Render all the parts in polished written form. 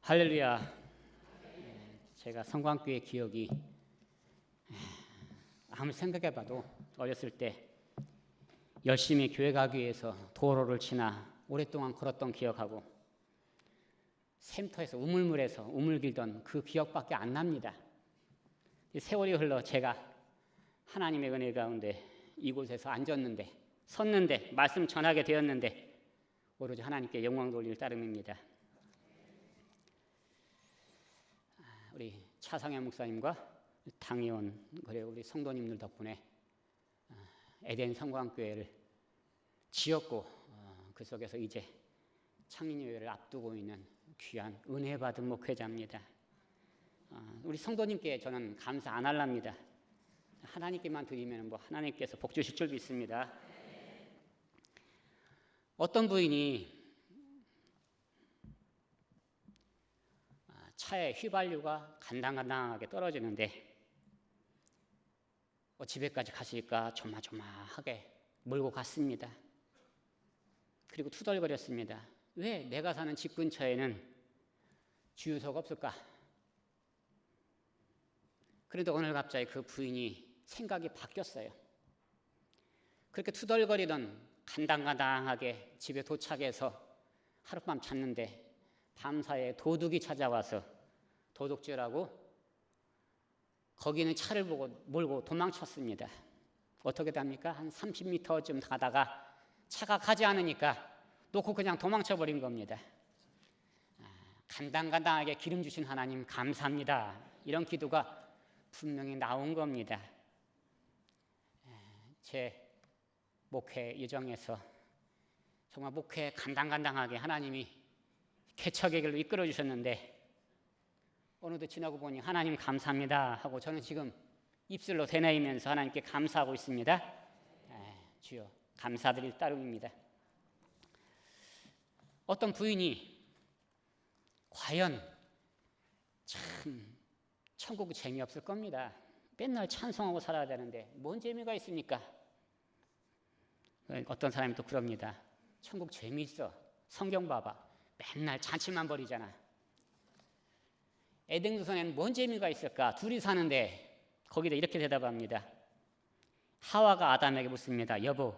할렐루야. 제가 성광교회 기억이 아무리 생각해봐도 어렸을 때 열심히 교회 가기 위해서 도로를 지나 오랫동안 걸었던 기억하고 샘터에서 우물물에서 우물길던 그 기억밖에 안 납니다. 세월이 흘러 제가 하나님의 은혜 가운데 이곳에서 앉았는데 섰는데 말씀 전하게 되었는데 오로지 하나님께 영광 돌릴 따름입니다. 우리 차상현 목사님과 당의원 그리고 우리 성도님들 덕분에 에덴 성광교회를 지었고 그 속에서 이제 창립예배를 앞두고 있는 귀한 은혜 받은 목회자입니다. 우리 성도님께 저는 감사 안 할랍니다. 하나님께만 드리면 뭐 하나님께서 복 주실 줄 믿습니다. 어떤 부인이 차에 휘발유가 간당간당하게 떨어지는데 집에까지 가실까 조마조마하게 몰고 갔습니다. 그리고 투덜거렸습니다. 왜 내가 사는 집 근처에는 주유소가 없을까? 그런데 오늘 갑자기 그 부인이 생각이 바뀌었어요. 그렇게 투덜거리던 간당간당하게 집에 도착해서 하룻밤 잤는데 밤사이에 도둑이 찾아와서 도둑질하고 거기는 차를 보고 몰고 도망쳤습니다. 어떻게 됩니까? 한 30m쯤 가다가 차가 가지 않으니까 놓고 그냥 도망쳐버린 겁니다. 간당간당하게 기름 주신 하나님 감사합니다. 이런 기도가 분명히 나온 겁니다. 제 목회 여정에서 정말 목회 간당간당하게 하나님이 개척의 길로 이끌어 주셨는데 어느덧 지나고 보니 하나님 감사합니다 하고 저는 지금 입술로 되뇌이면서 하나님께 감사하고 있습니다. 주여 감사드릴 따름입니다. 어떤 부인이 과연 참 천국이 재미없을 겁니다. 맨날 찬송하고 살아야 되는데 뭔 재미가 있습니까? 어떤 사람이 또 그럽니다. 천국 재미있어. 성경 봐봐. 맨날 잔치만 벌이잖아. 에덴 동산에는 뭔 재미가 있을까? 둘이 사는데 거기다 이렇게 대답합니다. 하와가 아담에게 묻습니다. 여보,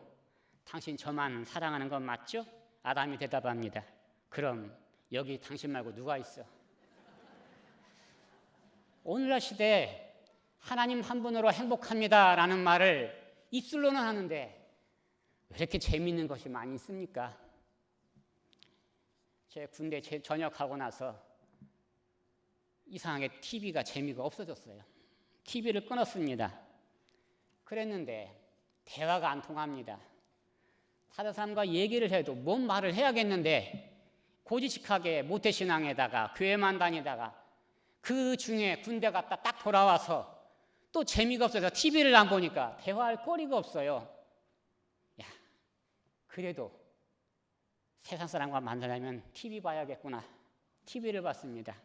당신 저만 사랑하는 건 맞죠? 아담이 대답합니다. 그럼 여기 당신 말고 누가 있어? 오늘날 시대에 하나님 한 분으로 행복합니다라는 말을 입술로는 하는데 왜 이렇게 재미있는 것이 많이 있습니까? 제 군대 전역하고 나서 이상하게 TV가 재미가 없어졌어요. TV를 끊었습니다. 그랬는데 대화가 안 통합니다. 다른 사람과 얘기를 해도 뭔 말을 해야겠는데 고지식하게 모태신앙에다가 교회만 다니다가 그 중에 군대 갔다 딱 돌아와서 또 재미가 없어서 TV를 안 보니까 대화할 거리가 없어요. 야, 그래도 세상 사람과 만나려면 TV 봐야겠구나. TV를 봤습니다.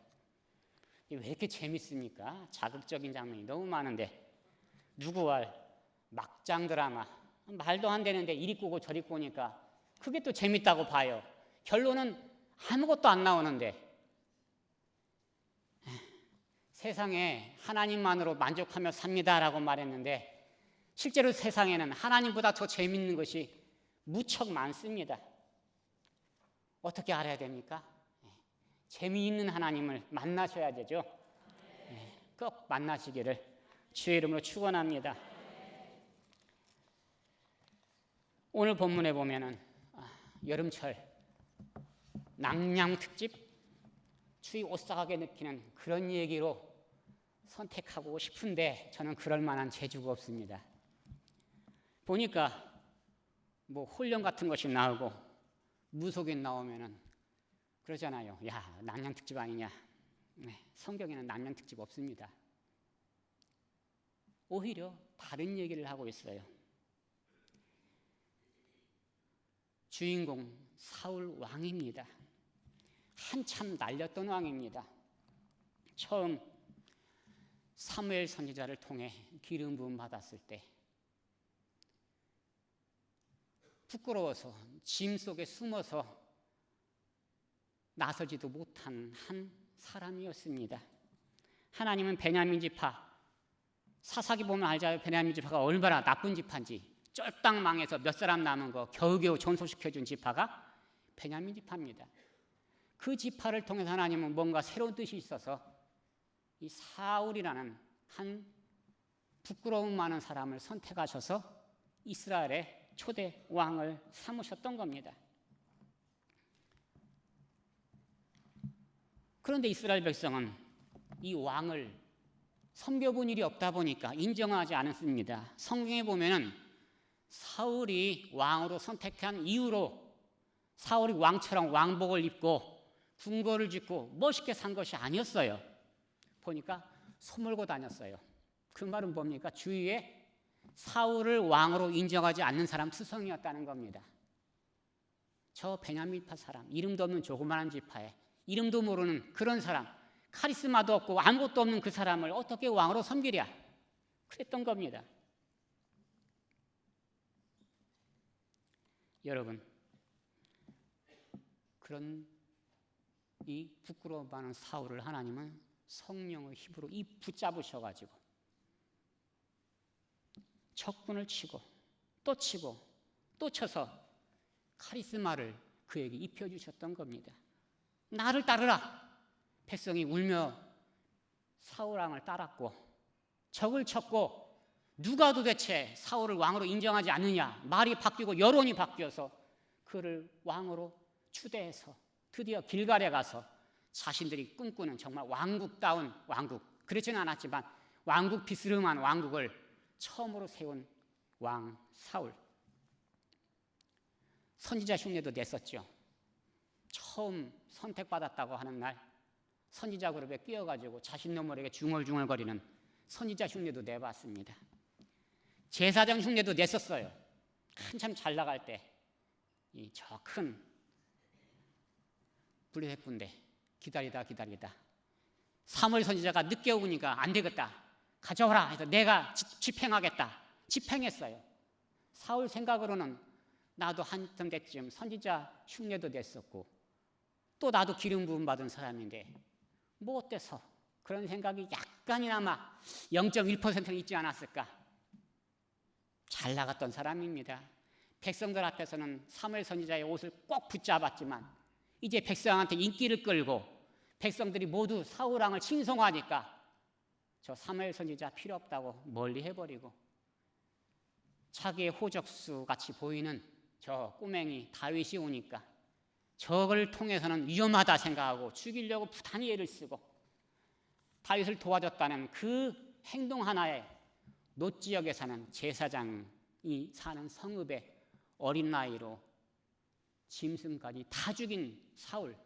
왜 이렇게 재밌습니까? 자극적인 장면이 너무 많은데 누구할 막장 드라마 말도 안 되는데 이리 꼬고 저리 꼬니까 그게 또 재밌다고 봐요. 결론은 아무것도 안 나오는데 세상에 하나님만으로 만족하며 삽니다라고 말했는데 실제로 세상에는 하나님보다 더 재밌는 것이 무척 많습니다. 어떻게 알아야 됩니까? 재미있는 하나님을 만나셔야 되죠. 꼭 만나시기를 주의 이름으로 축원합니다. 오늘 본문에 보면은 여름철 낭량특집 추위 오싹하게 느끼는 그런 얘기로 선택하고 싶은데 저는 그럴 만한 재주가 없습니다. 보니까 뭐 훈련 같은 것이 나오고 무속인 나오면은 그러잖아요. 야, 낭량특집 아니냐. 성경에는 낭량특집 없습니다. 오히려 다른 얘기를 하고 있어요. 주인공 사울 왕입니다. 한참 날렸던 왕입니다. 처음 사무엘 선지자를 통해 기름 부음 받았을 때 부끄러워서 짐 속에 숨어서 나서지도 못한 한 사람이었습니다. 하나님은 베냐민 지파, 사사기 보면 알잖아요. 베냐민 지파가 얼마나 나쁜 지파인지. 쫄딱 망해서 몇 사람 남은 거 겨우겨우 존속시켜준 지파가 베냐민 지파입니다. 그 지파를 통해서 하나님은 뭔가 새로운 뜻이 있어서 이 사울이라는 한 부끄러움 많은 사람을 선택하셔서 이스라엘의 초대 왕을 삼으셨던 겁니다. 그런데 이스라엘 백성은 이 왕을 섬겨본 일이 없다 보니까 인정하지 않았습니다. 성경에 보면은 사울이 왕으로 선택한 이후로 사울이 왕처럼 왕복을 입고 궁궐을 짓고 멋있게 산 것이 아니었어요. 보니까 소몰고 다녔어요. 그 말은 뭡니까? 주위에 사울을 왕으로 인정하지 않는 사람 투성이었다는 겁니다. 저 베냐민 지파 사람, 이름도 없는 조그마한 지파에 이름도 모르는 그런 사람, 카리스마도 없고 아무것도 없는 그 사람을 어떻게 왕으로 섬기랴? 그랬던 겁니다. 여러분, 그런 이 부끄러워 하는 사울을 하나님은 성령의 힘으로 이 붙잡으셔가지고 적군을 치고 또 쳐서 카리스마를 그에게 입혀주셨던 겁니다. 나를 따르라. 백성이 울며 사울왕을 따랐고 적을 쳤고 누가 도대체 사울을 왕으로 인정하지 않느냐. 말이 바뀌고 여론이 바뀌어서 그를 왕으로 추대해서 드디어 길갈에 가서 자신들이 꿈꾸는 정말 왕국다운 왕국, 그렇지는 않았지만 왕국 비스름한 왕국을 처음으로 세운 왕 사울. 선지자 흉내도 냈었죠. 처음 선택받았다고 하는 날 선지자 그룹에 끼어가지고 자신 노물에게 중얼중얼거리는 선지자 흉내도 내봤습니다. 제사장 흉내도 냈었어요. 한참 잘 나갈 때 저 큰 블레셋군대 기다리다 사무엘 선지자가 늦게 오니까 안 되겠다, 가져오라 해서 내가 집행하겠다. 집행했어요. 사울 생각으로는 나도 한참 때쯤 선지자 흉내도 냈었고 또 나도 기름 부음 받은 사람인데 뭐 어때서 그런 생각이 약간이나마 0.1%는 있지 않았을까. 잘 나갔던 사람입니다. 백성들 앞에서는 사무엘 선지자의 옷을 꼭 붙잡았지만 이제 백성한테 인기를 끌고 백성들이 모두 사울왕을 칭송하니까 저 사무엘 선지자 필요 없다고 멀리 해버리고 자기의 호적수 같이 보이는 저 꼬맹이 다윗이 오니까 저걸 통해서는 위험하다 생각하고 죽이려고 부단히 애를 쓰고 다윗을 도와줬다는 그 행동 하나에 놋 지역에 사는 제사장이 사는 성읍에 어린 나이로 짐승까지 다 죽인 사울.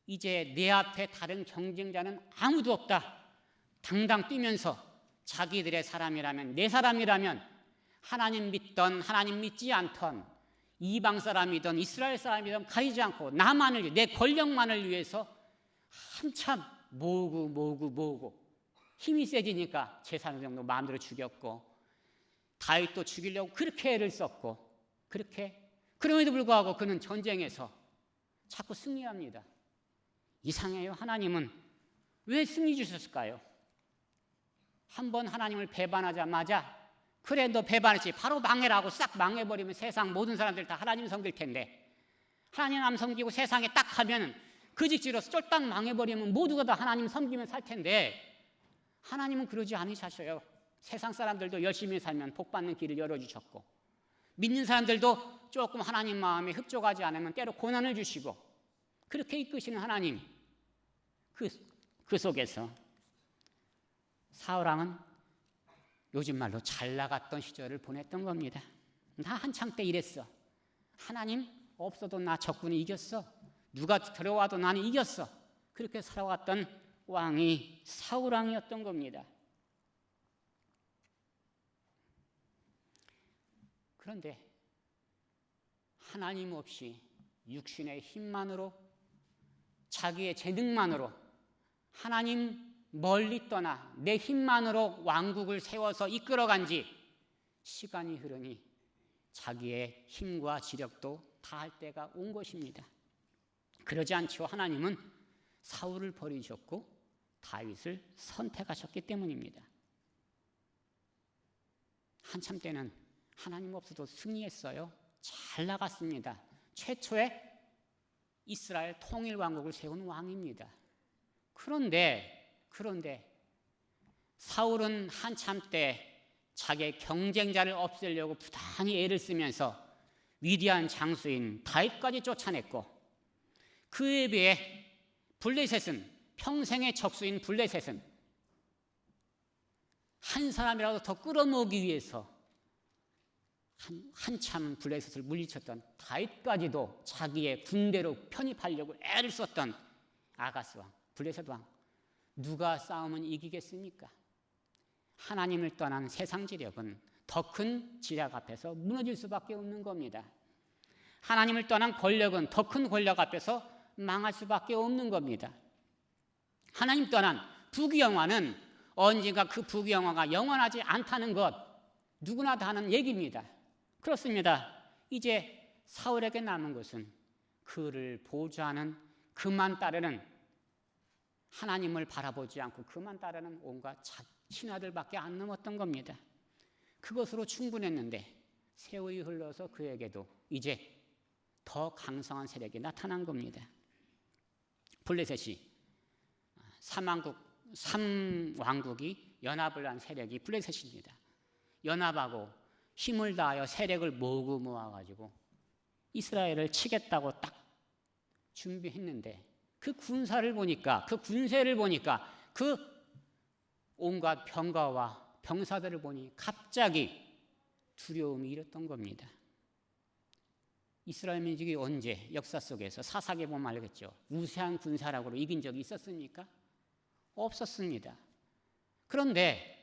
이제 내 앞에 다른 경쟁자는 아무도 없다. 당당 뛰면서 자기들의 사람이라면, 내 사람이라면 하나님 믿던 하나님 믿지 않던 이방 사람이든 이스라엘 사람이든 가리지 않고 나만을 위해, 내 권력만을 위해서 한참 모으고 힘이 세지니까 제사장도 마음대로 죽였고 다윗도 죽이려고 그렇게 애를 썼고 그럼에도 불구하고 그는 전쟁에서 자꾸 승리합니다. 이상해요. 하나님은 왜 승리 주셨을까요? 한번 하나님을 배반하자마자 그래 너 배반했지 바로 망해라고 싹 망해버리면 세상 모든 사람들 다 하나님 섬길 텐데 하나님 안 섬기고 세상에 딱 하면 그 직지로 쫄딱 망해버리면 모두가 다 하나님 섬기면 살 텐데 하나님은 그러지 않으셨어요. 세상 사람들도 열심히 살면 복받는 길을 열어주셨고 믿는 사람들도 조금 하나님 마음에 흡족하지 않으면 때로 고난을 주시고 그렇게 이끄시는 하나님. 그 속에서 사울왕은 요즘 말로 잘 나갔던 시절을 보냈던 겁니다. 나 한창 때 이랬어. 하나님 없어도 나 적군이 이겼어. 누가 들어와도 나는 이겼어. 그렇게 살아왔던 왕이 사울왕이었던 겁니다. 그런데 하나님 없이 육신의 힘만으로 자기의 재능만으로 하나님 멀리 떠나 내 힘만으로 왕국을 세워서 이끌어간 지 시간이 흐르니 자기의 힘과 지력도 다할 때가 온 것입니다. 그러지 않죠. 하나님은 사울을 버리셨고 다윗을 선택하셨기 때문입니다. 한참 때는 하나님 없어도 승리했어요. 잘 나갔습니다. 최초의 이스라엘 통일 왕국을 세운 왕입니다. 그런데 사울은 한참 때 자기의 경쟁자를 없애려고 부단히 애를 쓰면서 위대한 장수인 다윗까지 쫓아냈고, 그에 비해 블레셋은, 평생의 적수인 블레셋은 한 사람이라도 더 끌어모으기 위해서 한참 블레셋을 물리쳤던 다윗까지도 자기의 군대로 편입하려고 애를 썼던 아가스 왕, 블레셋 왕, 누가 싸우면 이기겠습니까? 하나님을 떠난 세상 지력은 더 큰 지략 앞에서 무너질 수밖에 없는 겁니다. 하나님을 떠난 권력은 더 큰 권력 앞에서 망할 수밖에 없는 겁니다. 하나님 떠난 부귀영화는 언젠가 그 부귀영화가 영원하지 않다는 것, 누구나 다 아는 얘기입니다. 그렇습니다. 이제 사울에게 남은 것은 그를 보좌하는, 그만 따르는, 하나님을 바라보지 않고 그만 따르는 온갖 신하들밖에 안 남았던 겁니다. 그것으로 충분했는데 세월이 흘러서 그에게도 이제 더 강성한 세력이 나타난 겁니다. 블레셋이 3왕국이 연합을 한 세력이 블레셋입니다. 연합하고 힘을 다하여 세력을 모으고 모아가지고 이스라엘을 치겠다고 딱 준비했는데, 그 군사를 보니까, 그 군세를 보니까, 그 온갖 병가와 병사들을 보니 갑자기 두려움이 일었던 겁니다. 이스라엘 민족이 언제 역사 속에서 사사기에 보면 알겠죠. 우세한 군사력으로 이긴 적이 있었습니까? 없었습니다. 그런데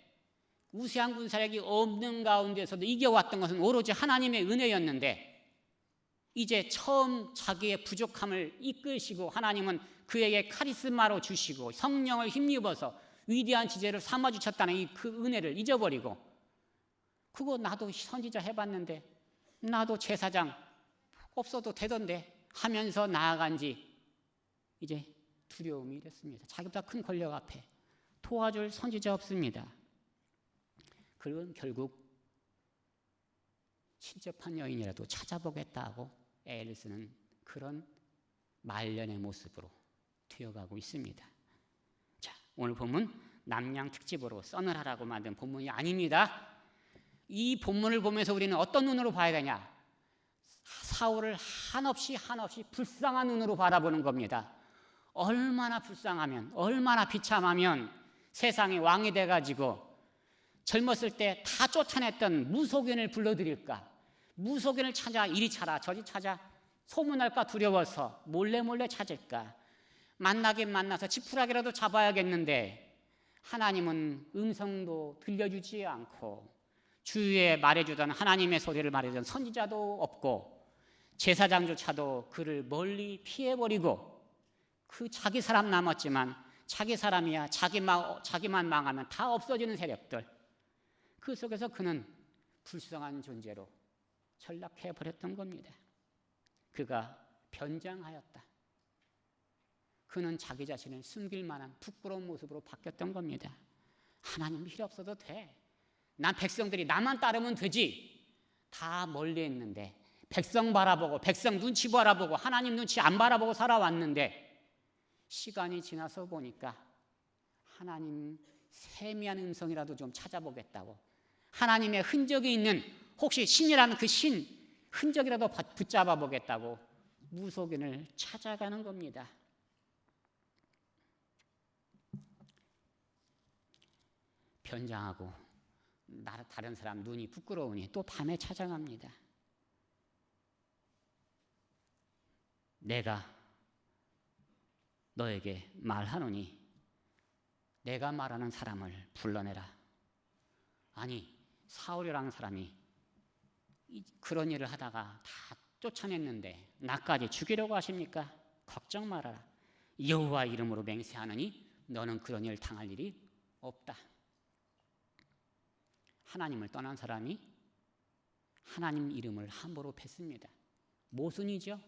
우세한 군사력이 없는 가운데서도 이겨왔던 것은 오로지 하나님의 은혜였는데, 이제 처음 자기의 부족함을 이끄시고 하나님은 그에게 카리스마로 주시고 성령을 힘입어서 위대한 지혜를 삼아주셨다는 그 은혜를 잊어버리고, 그거 나도 선지자 해봤는데, 나도 제사장 없어도 되던데 하면서 나아간 지 이제 두려움이 됐습니다. 자기보다 큰 권력 앞에 도와줄 선지자 없습니다. 그건 결국 친접한 여인이라도 찾아보겠다고 애를 쓰는 그런 말년의 모습으로 되어가고 있습니다. 자, 오늘 본문 남양 특집으로 써늘하라고 만든 본문이 아닙니다. 이 본문을 보면서 우리는 어떤 눈으로 봐야 되냐? 사울을 한없이 불쌍한 눈으로 바라보는 겁니다. 얼마나 불쌍하면, 얼마나 비참하면 세상에 왕이 돼가지고 젊었을 때 다 쫓아냈던 무속인을 불러들일까? 무속인을 찾아 이리 찾아 저리 찾아 소문날까 두려워서 몰래 찾을까? 만나긴 만나서 지푸라기라도 잡아야겠는데 하나님은 음성도 들려주지 않고, 주위에 말해주던 하나님의 소리를 말해주던 선지자도 없고, 제사장조차도 그를 멀리 피해버리고, 그 자기 사람 남았지만 자기 사람이야, 자기만 망하면 다 없어지는 세력들, 그 속에서 그는 불쌍한 존재로 전락해버렸던 겁니다. 그가 변장하였다. 그는 자기 자신을 숨길 만한 부끄러운 모습으로 바뀌었던 겁니다. 하나님 필요 없어도 돼. 난 백성들이 나만 따르면 되지. 다 멀리 있는데 백성 바라보고, 백성 눈치 바라보고, 하나님 눈치 안 바라보고 살아왔는데 시간이 지나서 보니까 하나님 세미한 음성이라도 좀 찾아보겠다고, 하나님의 흔적이 있는, 혹시 신이라면 그 신 흔적이라도 붙잡아 보겠다고 무속인을 찾아가는 겁니다. 변장하고 다른 사람 눈이 부끄러우니 또 밤에 찾아갑니다. 내가 너에게 말하노니 내가 말하는 사람을 불러내라. 아니, 사울이라는 사람이 그런 일을 하다가 다 쫓아냈는데 나까지 죽이려고 하십니까? 걱정 말아라. 여호와 이름으로 맹세하느니 너는 그런 일 당할 일이 없다. 하나님을 떠난 사람이 하나님 이름을 함부로 뱉습니다. 모순이죠.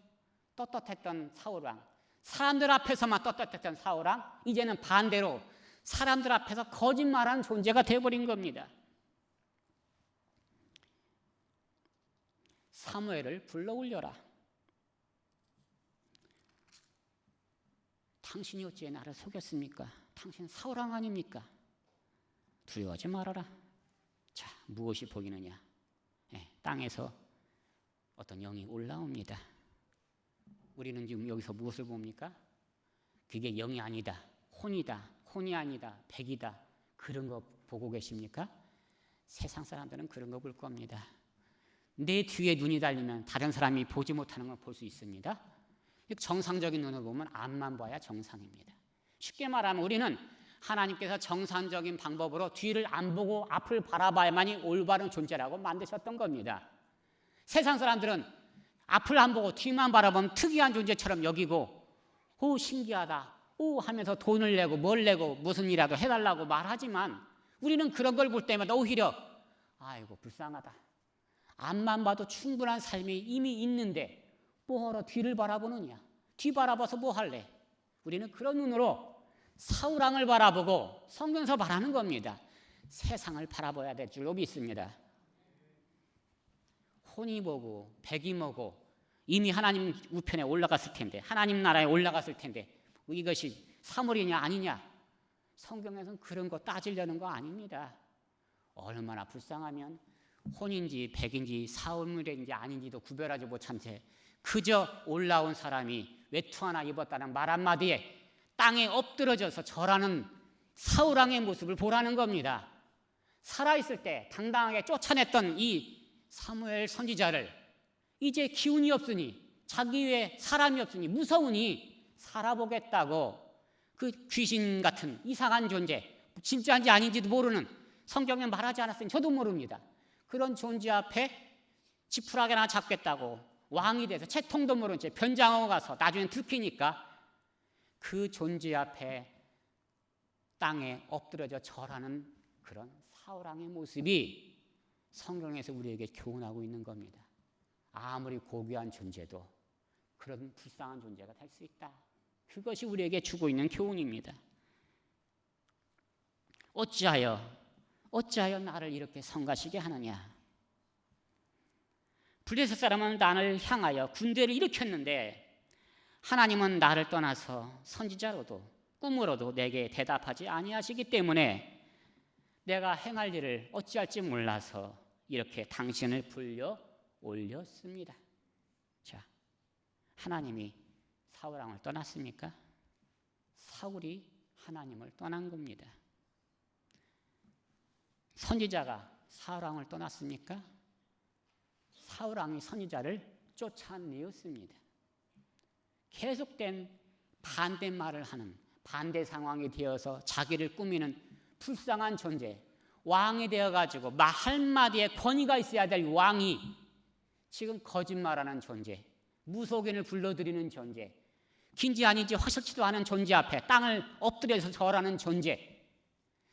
떳떳했던 사울왕, 사람들 앞에서만 떳떳했던 사울왕, 이제는 반대로 사람들 앞에서 거짓말하는 존재가 되어버린 겁니다. 사무엘을 불러올려라. 당신이 어찌 나를 속였습니까? 당신은 사울왕 아닙니까? 두려워하지 말아라. 자, 무엇이 보이느냐? 땅에서 어떤 영이 올라옵니다. 우리는 지금 여기서 무엇을 봅니까? 그게 영이 아니다, 혼이다, 혼이 아니다, 백이다, 그런 거 보고 계십니까? 세상 사람들은 그런 거 볼 겁니다. 내 뒤에 눈이 달리면 다른 사람이 보지 못하는 걸 볼 수 있습니다. 정상적인 눈을 보면 앞만 봐야 정상입니다. 쉽게 말하면 우리는 하나님께서 정상적인 방법으로 뒤를 안 보고 앞을 바라봐야만이 올바른 존재라고 만드셨던 겁니다. 세상 사람들은 앞을 안 보고 뒤만 바라보면 특이한 존재처럼 여기고, 오 신기하다, 오 하면서 돈을 내고 뭘 내고 무슨 일이라도 해달라고 말하지만, 우리는 그런 걸 볼 때마다 오히려 아이고 불쌍하다, 앞만 봐도 충분한 삶이 이미 있는데 뭐하러 뒤를 바라보느냐, 뒤 바라봐서 뭐 할래? 우리는 그런 눈으로 사울왕을 바라보고 성경에서 말하는 겁니다. 세상을 바라봐야 될 줄로 믿습니다. 혼이 뭐고 백이 뭐고 이미 하나님 우편에 올라갔을 텐데, 하나님 나라에 올라갔을 텐데 이것이 사물이냐 아니냐, 성경에서는 그런 거 따지려는 거 아닙니다. 얼마나 불쌍하면 혼인지 백인지 사물인지 아닌지도 구별하지 못한 채 그저 올라온 사람이 외투 하나 입었다는 말 한마디에 땅에 엎드러져서 절하는 사울왕의 모습을 보라는 겁니다. 살아있을 때 당당하게 쫓아냈던 이 사무엘 선지자를 이제 기운이 없으니, 자기 외에 사람이 없으니 무서우니 살아보겠다고 그 귀신 같은 이상한 존재, 진짜인지 아닌지도 모르는, 성경에 말하지 않았으니 저도 모릅니다, 그런 존재 앞에 지푸라기나 잡겠다고 왕이 돼서 채통도 모른 채 변장하고 가서 나중엔 들키니까 그 존재 앞에 땅에 엎드려져 절하는 그런 사울왕의 모습이 성경에서 우리에게 교훈하고 있는 겁니다. 아무리 고귀한 존재도 그런 불쌍한 존재가 될 수 있다. 그것이 우리에게 주고 있는 교훈입니다. 어찌하여 나를 이렇게 성가시게 하느냐? 블레셋 사람은 나를 향하여 군대를 일으켰는데 하나님은 나를 떠나서 선지자로도 꿈으로도 내게 대답하지 아니하시기 때문에 내가 행할 일을 어찌할지 몰라서 이렇게 당신을 불러 올렸습니다. 자, 하나님이 사울왕을 떠났습니까? 사울이 하나님을 떠난 겁니다. 선지자가 사울왕을 떠났습니까? 사울왕이 선지자를 쫓아내었습니다. 계속된 반대말을 하는, 반대 상황이 되어서 자기를 꾸미는 불쌍한 존재, 왕이 되어가지고 말 한마디에 권위가 있어야 될 왕이 지금 거짓말하는 존재, 무속인을 불러들이는 존재, 긴지 아닌지 허설치도 않은 존재 앞에 땅을 엎드려서 절하는 존재,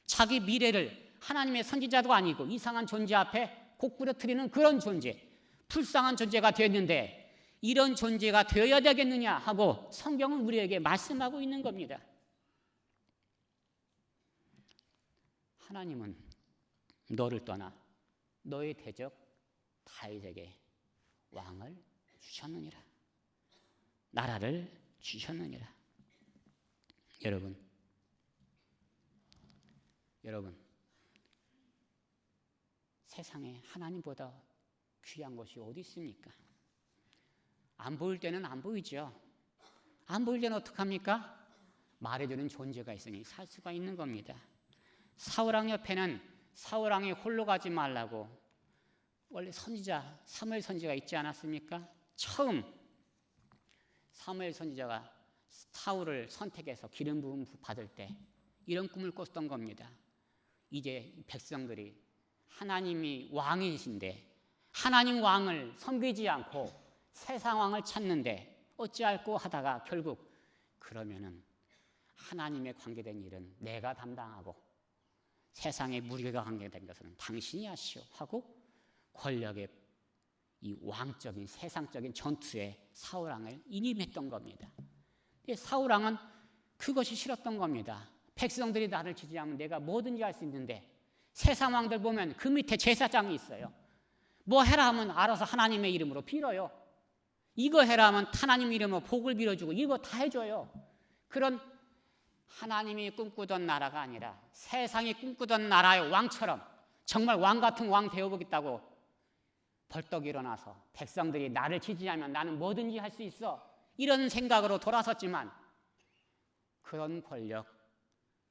자기 미래를 하나님의 선지자도 아니고 이상한 존재 앞에 고꾸려뜨리는 그런 존재, 불쌍한 존재가 되었는데 이런 존재가 되어야 되겠느냐 하고 성경은 우리에게 말씀하고 있는 겁니다. 하나님은 너를 떠나 너의 대적 다윗에게 왕을 주셨느니라, 나라를 주셨느니라. 여러분, 세상에 하나님보다 귀한 것이 어디 있습니까? 안 보일 때는 안 보이죠. 안 보일 때는 어떡합니까? 말해주는 존재가 있으니 살 수가 있는 겁니다. 사울왕 옆에는 사울왕이 홀로 가지 말라고 원래 선지자 사무엘 선지자가 있지 않았습니까? 처음 사무엘 선지자가 사울을 선택해서 기름 부음 받을 때 이런 꿈을 꿨던 겁니다. 이제 백성들이 하나님이 왕이신데 하나님 왕을 섬기지 않고 세상 왕을 찾는데 어찌할꼬 하다가 결국 그러면은 하나님에 관계된 일은 내가 담당하고 세상에 무리가 관계된 것은 당신이 하시오 하고 권력의 이 왕적인 세상적인 전투에 사울왕을 인임했던 겁니다. 사울왕은 그것이 싫었던 겁니다. 백성들이 나를 지지하면 내가 뭐든지 할 수 있는데, 세상 왕들 보면 그 밑에 제사장이 있어요. 뭐 해라 하면 알아서 하나님의 이름으로 빌어요. 이거 해라 하면 하나님 이름으로 복을 빌어주고 이거 다 해줘요. 그런 하나님이 꿈꾸던 나라가 아니라 세상이 꿈꾸던 나라의 왕처럼 정말 왕 같은 왕 되어보겠다고 벌떡 일어나서 백성들이 나를 지지하면 나는 뭐든지 할 수 있어, 이런 생각으로 돌아섰지만 그런 권력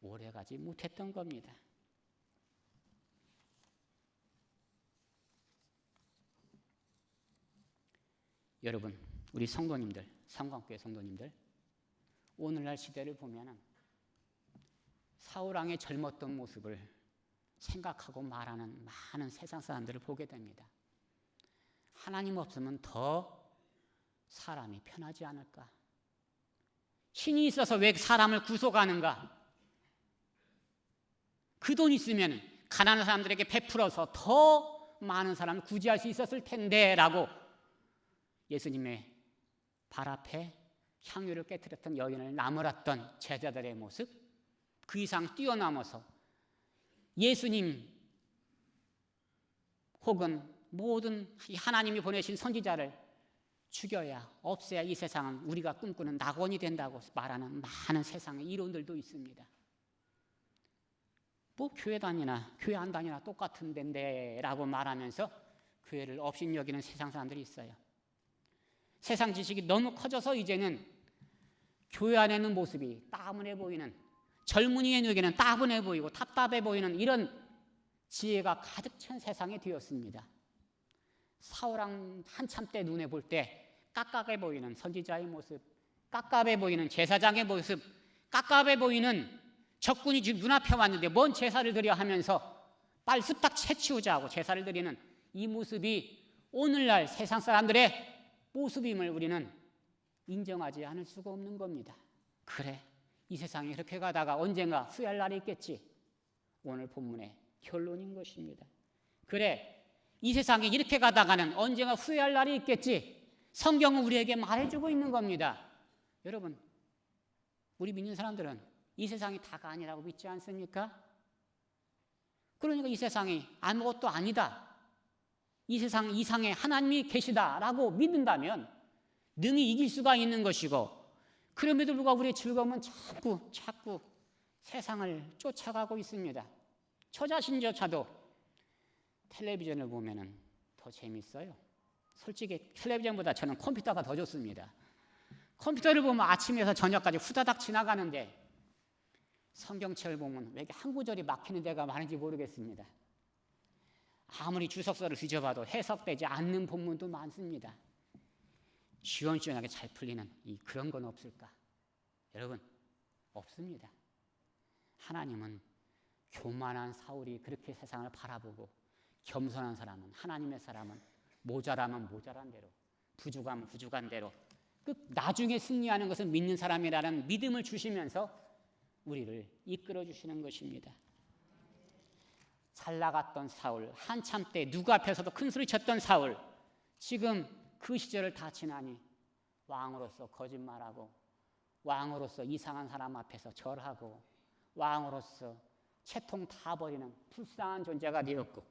오래가지 못했던 겁니다. 여러분, 우리 성도님들, 성광교회 성도님들, 오늘날 시대를 보면은 사울왕의 젊었던 모습을 생각하고 말하는 많은 세상 사람들을 보게 됩니다. 하나님 없으면 더 사람이 편하지 않을까? 신이 있어서 왜 사람을 구속하는가? 그 돈 있으면 가난한 사람들에게 베풀어서 더 많은 사람을 구제할 수 있었을 텐데 라고 예수님의 발 앞에 향유를 깨뜨렸던 여인을 나무랐던 제자들의 모습, 그 이상 뛰어넘어서 예수님 혹은 모든 하나님이 보내신 선지자를 죽여야, 없애야 이 세상은 우리가 꿈꾸는 낙원이 된다고 말하는 많은 세상의 이론들도 있습니다. 뭐 교회 다니나 교회 안 다니나 똑같은 데인데 라고 말하면서 교회를 업신여기는 세상 사람들이 있어요. 세상 지식이 너무 커져서 이제는 교회 안에 있는 모습이 따분해 보이는, 젊은이의 눈에게는 따분해 보이고 답답해 보이는 이런 지혜가 가득 찬 세상이 되었습니다. 사울왕 한참 때 눈에 볼 때 깝깝해 보이는 선지자의 모습, 깝깝해 보이는 제사장의 모습, 깝깝해 보이는 적군이 지금 눈앞에 왔는데 뭔 제사를 드려 하면서 빨리 쓱딱 채치우자 하고 제사를 드리는 이 모습이 오늘날 세상 사람들의 모습임을 우리는 인정하지 않을 수가 없는 겁니다. 그래, 이 세상이 이렇게 가다가 언젠가 후회할 날이 있겠지. 오늘 본문의 결론인 것입니다. 그래, 이 세상이 이렇게 가다가는 언젠가 후회할 날이 있겠지. 성경은 우리에게 말해주고 있는 겁니다. 여러분, 우리 믿는 사람들은 이 세상이 다가 아니라고 믿지 않습니까? 그러니까 이 세상이 아무것도 아니다, 이 세상 이상에 하나님이 계시다라고 믿는다면 능히 이길 수가 있는 것이고, 그럼에도 불구하고 우리의 즐거움은 자꾸 세상을 쫓아가고 있습니다. 저 자신조차도 텔레비전을 보면 더 재밌어요. 솔직히 텔레비전보다 저는 컴퓨터가 더 좋습니다. 컴퓨터를 보면 아침에서 저녁까지 후다닥 지나가는데 성경책을 보면 왜 이렇게 한 구절이 막히는 데가 많은지 모르겠습니다. 아무리 주석서를 뒤져봐도 해석되지 않는 본문도 많습니다. 시원시원하게 잘 풀리는 그런 건 없을까? 여러분, 없습니다. 하나님은 교만한 사울이 그렇게 세상을 바라보고 겸손한 사람은, 하나님의 사람은 모자라면 모자란 대로, 부족하면 부족한 대로 나중에 승리하는 것은 믿는 사람이라는 믿음을 주시면서 우리를 이끌어 주시는 것입니다. 잘 나갔던 사울, 한참 때 누구 앞에서도 큰 소리 쳤던 사울, 지금 그 시절을 다 지나니 왕으로서 거짓말하고, 왕으로서 이상한 사람 앞에서 절하고, 왕으로서 채통 다 버리는 불쌍한 존재가 되었고,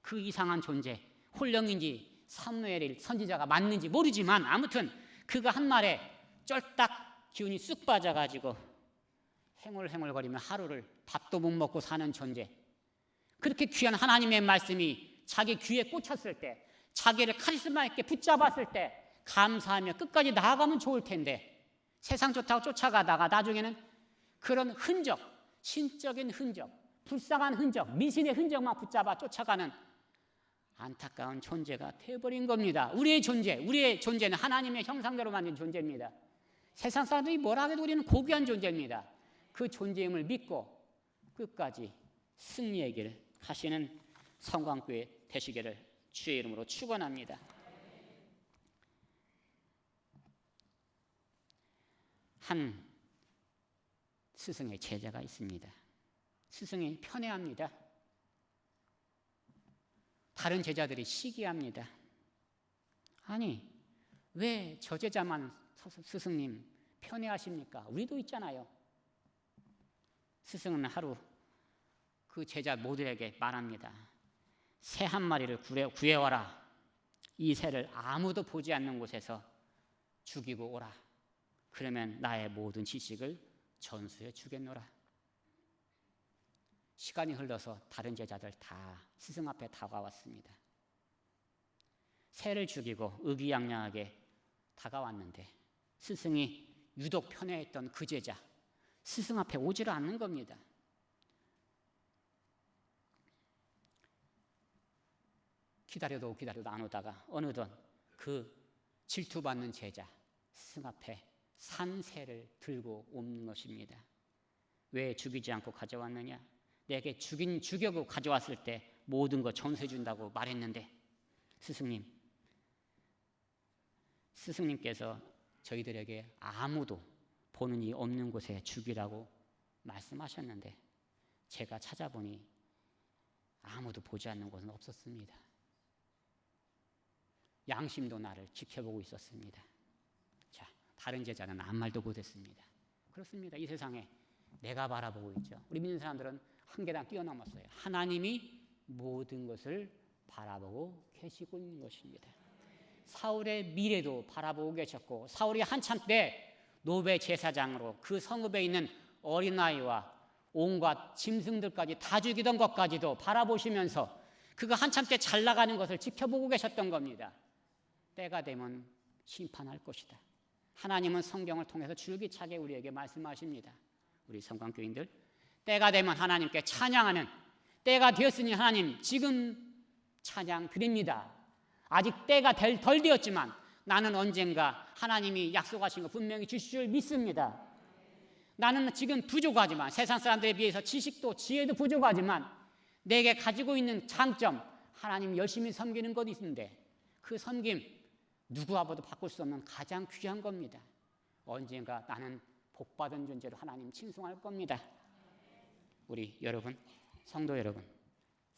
그 이상한 존재, 홀령인지 사무엘 선지자가 맞는지 모르지만 아무튼 그가 한 말에 쫄딱 기운이 쑥 빠져가지고 행울행울거리며 하루를 밥도 못 먹고 사는 존재, 그렇게 귀한 하나님의 말씀이 자기 귀에 꽂혔을 때, 자기를 카리스마 있게 붙잡았을 때 감사하며 끝까지 나아가면 좋을 텐데, 세상 좋다고 쫓아가다가 나중에는 그런 흔적, 신적인 흔적, 불쌍한 흔적, 미신의 흔적만 붙잡아 쫓아가는 안타까운 존재가 되어버린 겁니다. 우리의 존재는 하나님의 형상대로 만든 존재입니다. 세상 사람들이 뭐라 해도 우리는 고귀한 존재입니다. 그 존재임을 믿고 끝까지 승리의 길 가시는 성광교회 되시기를 주의 이름으로 축원합니다. 한 스승의 제자가 있습니다. 스승이 편애합니다. 다른 제자들이 시기합니다. 아니, 왜 저 제자만 스승님 편애하십니까? 우리도 있잖아요. 스승은 하루 그 제자 모두에게 말합니다. 새 한 마리를 구해와라. 이 새를 아무도 보지 않는 곳에서 죽이고 오라. 그러면 나의 모든 지식을 전수해 주겠노라. 시간이 흘러서 다른 제자들 다 스승 앞에 다가왔습니다. 새를 죽이고 의기양양하게 다가왔는데 스승이 유독 편애했던 그 제자, 스승 앞에 오지를 않는 겁니다. 기다려도 안 오다가 어느덧 그 질투받는 제자 스승 앞에 산 새를 들고 오는 것입니다. 왜 죽이지 않고 가져왔느냐? 내게 죽여고 가져왔을 때 모든 거 전수해 준다고 말했는데 스승님께서 저희들에게 아무도 보는 이 없는 곳에 죽이라고 말씀하셨는데 제가 찾아보니 아무도 보지 않는 곳은 없었습니다. 양심도 나를 지켜보고 있었습니다. 자, 다른 제자는 아무 말도 못했습니다. 그렇습니다. 이 세상에 내가 바라보고 있죠. 우리 믿는 사람들은 한 계단 뛰어넘었어요. 하나님이 모든 것을 바라보고 계시고 있는 것입니다. 사울의 미래도 바라보고 계셨고 사울이 한참 때 노베 제사장으로 그 성읍에 있는 어린아이와 온갖 짐승들까지 다 죽이던 것까지도 바라보시면서 그가 한참 때 잘 나가는 것을 지켜보고 계셨던 겁니다. 때가 되면 심판할 것이다. 하나님은 성경을 통해서 줄기차게 우리에게 말씀하십니다. 우리 성광교인들, 때가 되면 하나님께 찬양하는 때가 되었으니 하나님 지금 찬양 드립니다. 아직 때가 덜 되었지만 나는 언젠가 하나님이 약속하신 거 분명히 주실 줄 믿습니다. 나는 지금 부족하지만 세상 사람들에 비해서 지식도 지혜도 부족하지만 내게 가지고 있는 장점 하나님 열심히 섬기는 것 있는데 그 섬김 누구와도 바꿀 수 없는 가장 귀한 겁니다. 언젠가 나는 복받은 존재로 하나님 칭송할 겁니다. 우리 여러분, 성도 여러분,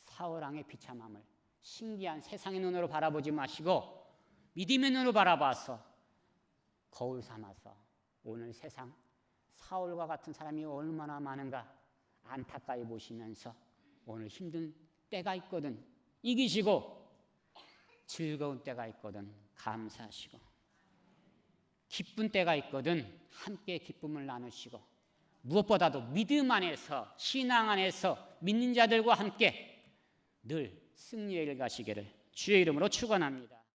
사울왕의 비참함을 신기한 세상의 눈으로 바라보지 마시고 믿음의 눈으로 바라봐서 거울 삼아서 오늘 세상 사울과 같은 사람이 얼마나 많은가 안타까이 보시면서 오늘 힘든 때가 있거든 이기시고 즐거운 때가 있거든 감사하시고 기쁜 때가 있거든 함께 기쁨을 나누시고 무엇보다도 믿음 안에서 신앙 안에서 믿는 자들과 함께 늘 승리의 길 가시기를 주의 이름으로 축원합니다.